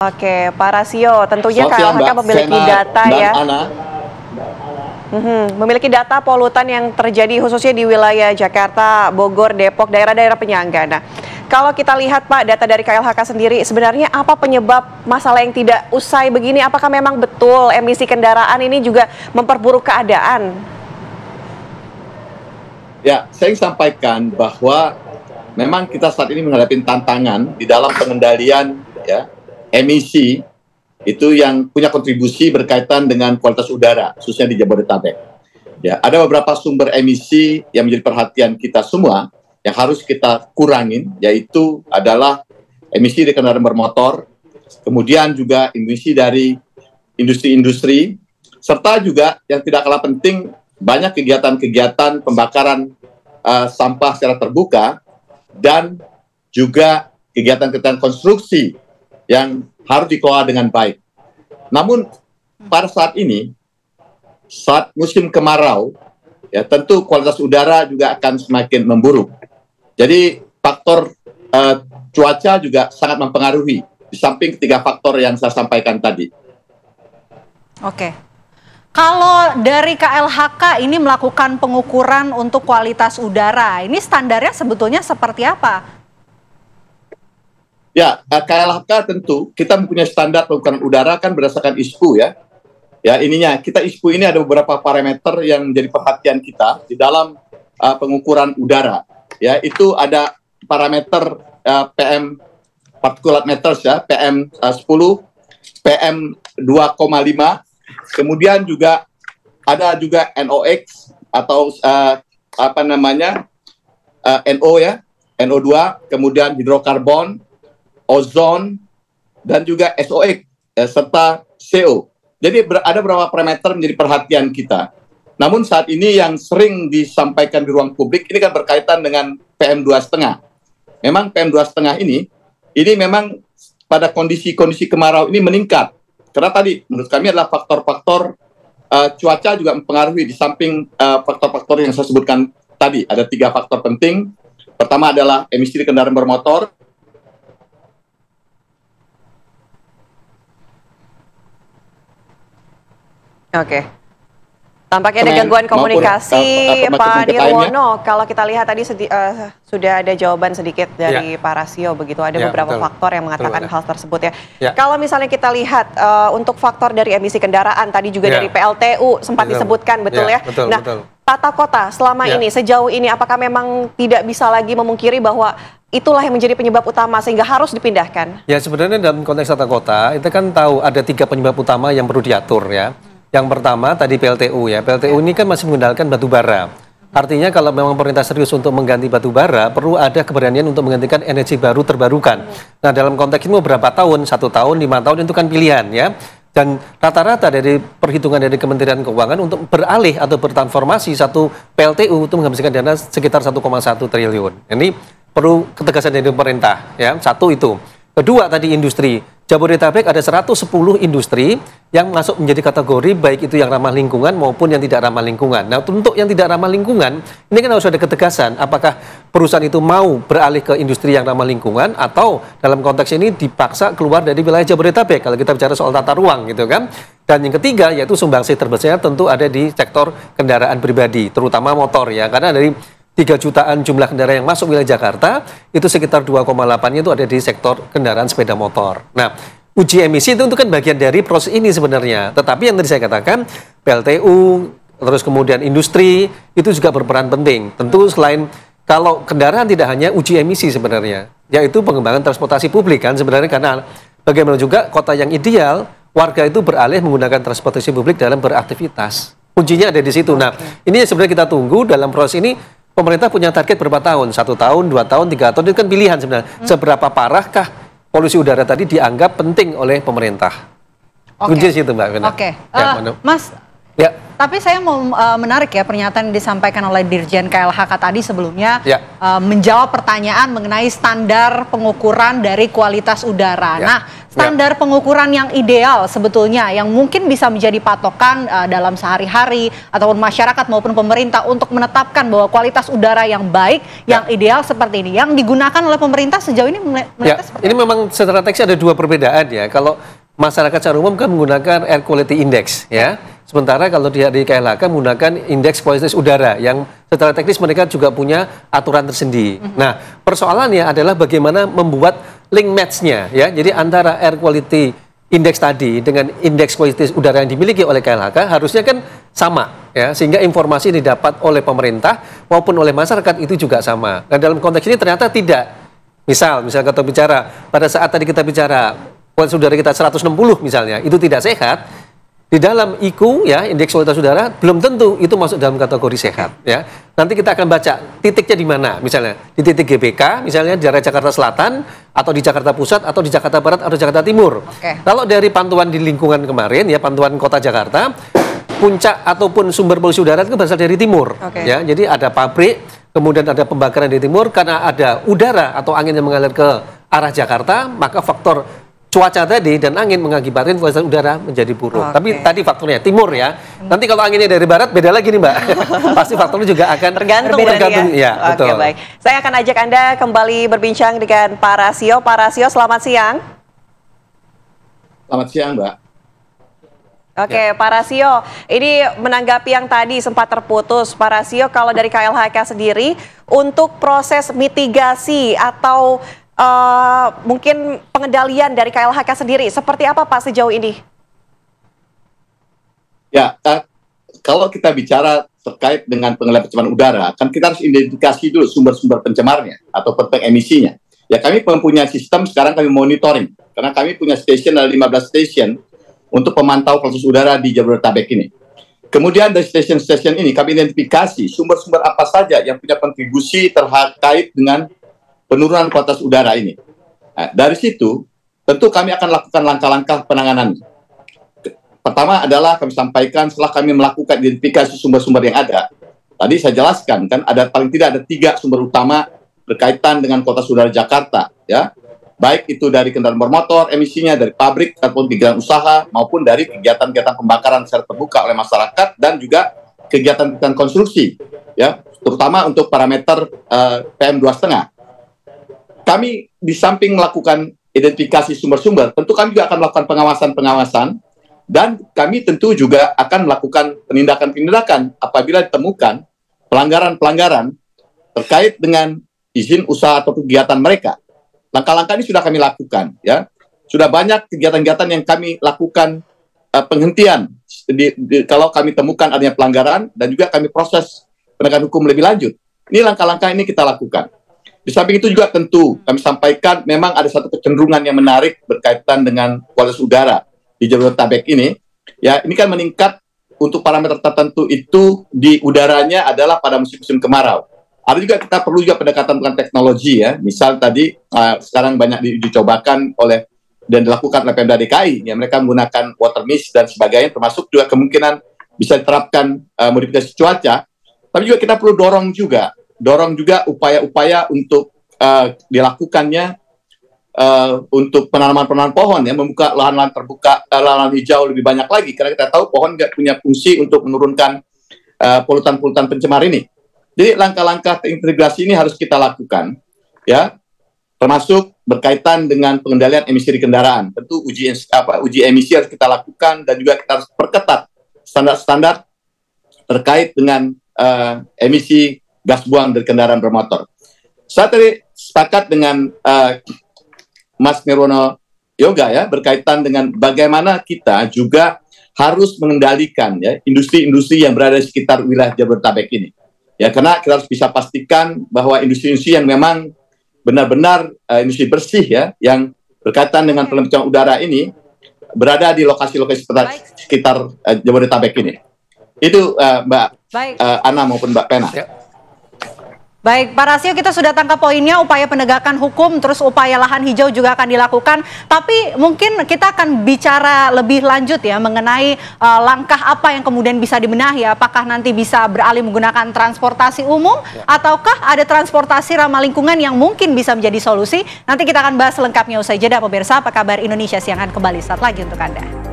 Oke, Pak Rasio, tentunya Selamat siang, KLHK Mbak memiliki Sena data dan ya, Ana. memiliki data polutan yang terjadi khususnya di wilayah Jakarta, Bogor, Depok, daerah-daerah penyangga. Nah, kalau kita lihat Pak, data dari KLHK sendiri, sebenarnya apa penyebab masalah yang tidak usai begini? Apakah memang betul emisi kendaraan ini juga memperburuk keadaan? Ya, saya ingin sampaikan bahwa memang kita saat ini menghadapi tantangan di dalam pengendalian ya emisi itu yang punya kontribusi berkaitan dengan kualitas udara, khususnya di Jabodetabek. Ya, ada beberapa sumber emisi yang menjadi perhatian kita semua yang harus kita kurangin, yaitu adalah emisi dari kendaraan bermotor, kemudian juga emisi dari industri-industri, serta juga yang tidak kalah penting banyak kegiatan-kegiatan pembakaran sampah secara terbuka dan juga kegiatan-kegiatan konstruksi yang harus dikelola dengan baik. Namun pada saat ini, saat musim kemarau, ya tentu kualitas udara juga akan semakin memburuk. Jadi faktor cuaca juga sangat mempengaruhi, di samping ketiga faktor yang saya sampaikan tadi. Oke. Kalau dari KLHK ini melakukan pengukuran untuk kualitas udara, ini standarnya sebetulnya seperti apa? Ya, KLHK tentu kita mempunyai standar pengukuran udara kan berdasarkan ISPU ya. Ya, ininya kita ISPU ini ada beberapa parameter yang menjadi perhatian kita di dalam pengukuran udara. Ya, itu ada parameter PM particulate matters ya, PM 10, PM 2,5. Kemudian juga ada juga NOx atau NO ya, NO2, kemudian hidrokarbon, ozon, dan juga SOx serta CO. Jadi ada beberapa parameter menjadi perhatian kita. Namun saat ini yang sering disampaikan di ruang publik ini kan berkaitan dengan PM 2,5. Memang PM 2,5 ini memang pada kondisi-kondisi kemarau ini meningkat. Karena tadi menurut kami adalah faktor-faktor cuaca juga mempengaruhi di samping faktor-faktor yang saya sebutkan tadi. Ada 3 faktor penting. Pertama adalah emisi di kendaraan bermotor. Oke. Tampaknya ada gangguan komunikasi, Pak Nirwono. Kalau kita lihat tadi sudah ada jawaban sedikit dari Pak Rasio, begitu ada beberapa faktor yang mengatakan hal tersebut ya. Kalau misalnya kita lihat untuk faktor dari emisi kendaraan, tadi juga dari PLTU sempat disebutkan, betul ya? Nah, tata kota selama ini, sejauh ini, apakah memang tidak bisa lagi memungkiri bahwa itulah yang menjadi penyebab utama sehingga harus dipindahkan? Ya, sebenarnya dalam konteks tata kota, kita kan tahu ada 3 penyebab utama yang perlu diatur ya. Yang pertama tadi PLTU ya, PLTU ini kan masih mengandalkan batu bara. Artinya kalau memang pemerintah serius untuk mengganti batu bara, perlu ada keberanian untuk menggantikan energi baru terbarukan. Nah, dalam konteks ini berapa tahun, 1 tahun, 5 tahun itu kan pilihan ya. Dan rata-rata dari perhitungan dari Kementerian Keuangan untuk beralih atau bertransformasi satu PLTU itu menghabiskan dana sekitar 1,1 triliun. Ini perlu ketegasan dari pemerintah ya. Satu itu. Kedua tadi industri. Jabodetabek ada 110 industri yang masuk menjadi kategori baik itu yang ramah lingkungan maupun yang tidak ramah lingkungan. Nah, untuk yang tidak ramah lingkungan, ini kan harus ada ketegasan. Apakah perusahaan itu mau beralih ke industri yang ramah lingkungan atau dalam konteks ini dipaksa keluar dari wilayah Jabodetabek kalau kita bicara soal tata ruang gitu kan. Dan yang ketiga yaitu sumbangsi terbesar tentu ada di sektor kendaraan pribadi, terutama motor ya. Karena dari 3 jutaan jumlah kendaraan yang masuk wilayah Jakarta, itu sekitar 2,8-nya itu ada di sektor kendaraan sepeda motor. Nah, uji emisi itu kan bagian dari proses ini sebenarnya. Tetapi yang tadi saya katakan, PLTU, terus kemudian industri, itu juga berperan penting. Tentu selain kalau kendaraan tidak hanya uji emisi sebenarnya, yaitu pengembangan transportasi publik kan sebenarnya karena bagaimana juga kota yang ideal, warga itu beralih menggunakan transportasi publik dalam beraktivitas. Kuncinya ada di situ. Nah, ini sebenarnya kita tunggu dalam proses ini. Pemerintah punya target berapa tahun? 1 tahun, 2 tahun, 3 tahun, itu kan pilihan sebenarnya. Seberapa parahkah polusi udara tadi dianggap penting oleh pemerintah? Kunci situ Mbak Vena. Mas, Ya. Tapi saya mau menarik ya pernyataan yang disampaikan oleh Dirjen KLHK tadi sebelumnya menjawab pertanyaan mengenai standar pengukuran dari kualitas udara. Nah, standar pengukuran yang ideal sebetulnya yang mungkin bisa menjadi patokan dalam sehari-hari ataupun masyarakat maupun pemerintah untuk menetapkan bahwa kualitas udara yang baik, yang ideal seperti ini, yang digunakan oleh pemerintah sejauh ini seperti ini memang secara teks ada dua perbedaan ya. Kalau masyarakat secara umum kan menggunakan air quality index ya. Sementara kalau di KLHK menggunakan indeks kualitas udara yang secara teknis mereka juga punya aturan tersendiri. Nah, persoalannya adalah bagaimana membuat link match-nya ya. Jadi antara air quality index tadi dengan indeks kualitas udara yang dimiliki oleh KLHK harusnya kan sama ya, sehingga informasi yang didapat oleh pemerintah maupun oleh masyarakat itu juga sama. Nah, dalam konteks ini ternyata tidak. Misal kita bicara pada saat tadi kita bicara kualitas udara kita 160 misalnya, itu tidak sehat. Di dalam IQ ya, indeks kualitas udara belum tentu itu masuk dalam kategori sehat ya. Nanti kita akan baca titiknya di mana, misalnya di titik GBK misalnya di daerah Jakarta Selatan atau di Jakarta Pusat atau di Jakarta Barat atau Jakarta Timur. Kalau dari pantauan di lingkungan kemarin ya, pantauan Kota Jakarta, puncak ataupun sumber polusi udara itu berasal dari timur ya. Jadi ada pabrik, kemudian ada pembakaran di timur karena ada udara atau angin yang mengalir ke arah Jakarta, maka faktor cuaca tadi dan angin mengakibatkan kualitas udara menjadi buruk. Tapi tadi faktornya timur ya. Nanti kalau anginnya dari barat beda lagi nih Mbak. Pasti faktornya juga akan tergantung ya. Betul. Baik. Saya akan ajak Anda kembali berbincang dengan Pak Rasio. Pak Rasio, selamat siang. Selamat siang, Mbak. Oke, Pak Rasio, ini menanggapi yang tadi sempat terputus. Pak Rasio, kalau dari KLHK sendiri untuk proses mitigasi atau mungkin pengendalian dari KLHK sendiri seperti apa Pak sejauh ini? Ya, kalau kita bicara terkait dengan pengendalian pencemaran udara, kan kita harus identifikasi dulu sumber-sumber pencemarnya atau emisinya. Ya, kami mempunyai sistem sekarang kami monitoring karena kami punya station, ada 15 station untuk pemantau kualitas udara di Jabodetabek ini. Kemudian dari station-station ini kami identifikasi sumber-sumber apa saja yang punya kontribusi terkait dengan penurunan kualitas udara ini. Nah, dari situ, tentu kami akan lakukan langkah-langkah penanganan. Pertama adalah kami sampaikan setelah kami melakukan identifikasi sumber-sumber yang ada. Tadi saya jelaskan kan ada paling tidak ada 3 sumber utama berkaitan dengan kualitas udara Jakarta, ya. Baik itu dari kendaraan bermotor, emisinya dari pabrik ataupun kegiatan usaha maupun dari kegiatan-kegiatan pembakaran secara terbuka oleh masyarakat dan juga kegiatan-kegiatan konstruksi, ya, terutama untuk parameter PM2,5. Kami di samping melakukan identifikasi sumber-sumber, tentu kami juga akan melakukan pengawasan-pengawasan dan kami tentu juga akan melakukan penindakan-penindakan apabila ditemukan pelanggaran-pelanggaran terkait dengan izin usaha atau kegiatan mereka. Langkah-langkah ini sudah kami lakukan, ya. Sudah banyak kegiatan-kegiatan yang kami lakukan penghentian kalau kami temukan adanya pelanggaran dan juga kami proses penegakan hukum lebih lanjut. Ini langkah-langkah ini kita lakukan. Di samping itu juga tentu kami sampaikan memang ada satu kecenderungan yang menarik berkaitan dengan kualitas udara di Jabodetabek ini. Ya, ini kan meningkat untuk parameter tertentu itu di udaranya adalah pada musim-musim kemarau. Ada juga kita perlu juga pendekatan dengan teknologi ya. Misal tadi sekarang banyak diuji cobakan oleh dan dilakukan oleh Pemda DKI. Ya, mereka menggunakan water mist dan sebagainya, termasuk juga kemungkinan bisa diterapkan modifikasi cuaca. Tapi juga kita perlu dorong juga upaya-upaya untuk dilakukannya untuk penanaman pohon ya, membuka lahan-lahan terbuka, lahan hijau lebih banyak lagi karena kita tahu pohon nggak punya fungsi untuk menurunkan polutan-polutan pencemar ini. Jadi langkah-langkah integrasi ini harus kita lakukan ya, termasuk berkaitan dengan pengendalian emisi di kendaraan. Tentu uji emisi harus kita lakukan dan juga kita harus perketat standar-standar terkait dengan emisi gas buang dari kendaraan bermotor. Saya tadi sepakat dengan Mas Nirwono Yoga ya, berkaitan dengan bagaimana kita juga harus mengendalikan ya industri-industri yang berada di sekitar wilayah Jabodetabek ini. Ya, karena kita harus bisa pastikan bahwa industri-industri yang memang benar-benar industri bersih ya, yang berkaitan dengan pencemaran udara ini berada di lokasi-lokasi sekitar Jabodetabek ini. Itu Mbak Ana maupun Mbak Pena. Ya. Baik, Pak Rasio, kita sudah tangkap poinnya, upaya penegakan hukum, terus upaya lahan hijau juga akan dilakukan. Tapi mungkin kita akan bicara lebih lanjut ya mengenai langkah apa yang kemudian bisa dibenahi. Apakah nanti bisa beralih menggunakan transportasi umum, ataukah ada transportasi ramah lingkungan yang mungkin bisa menjadi solusi? Nanti kita akan bahas lengkapnya usai jeda, pemirsa. Apa kabar Indonesia Siang akan kembali saat lagi untuk Anda.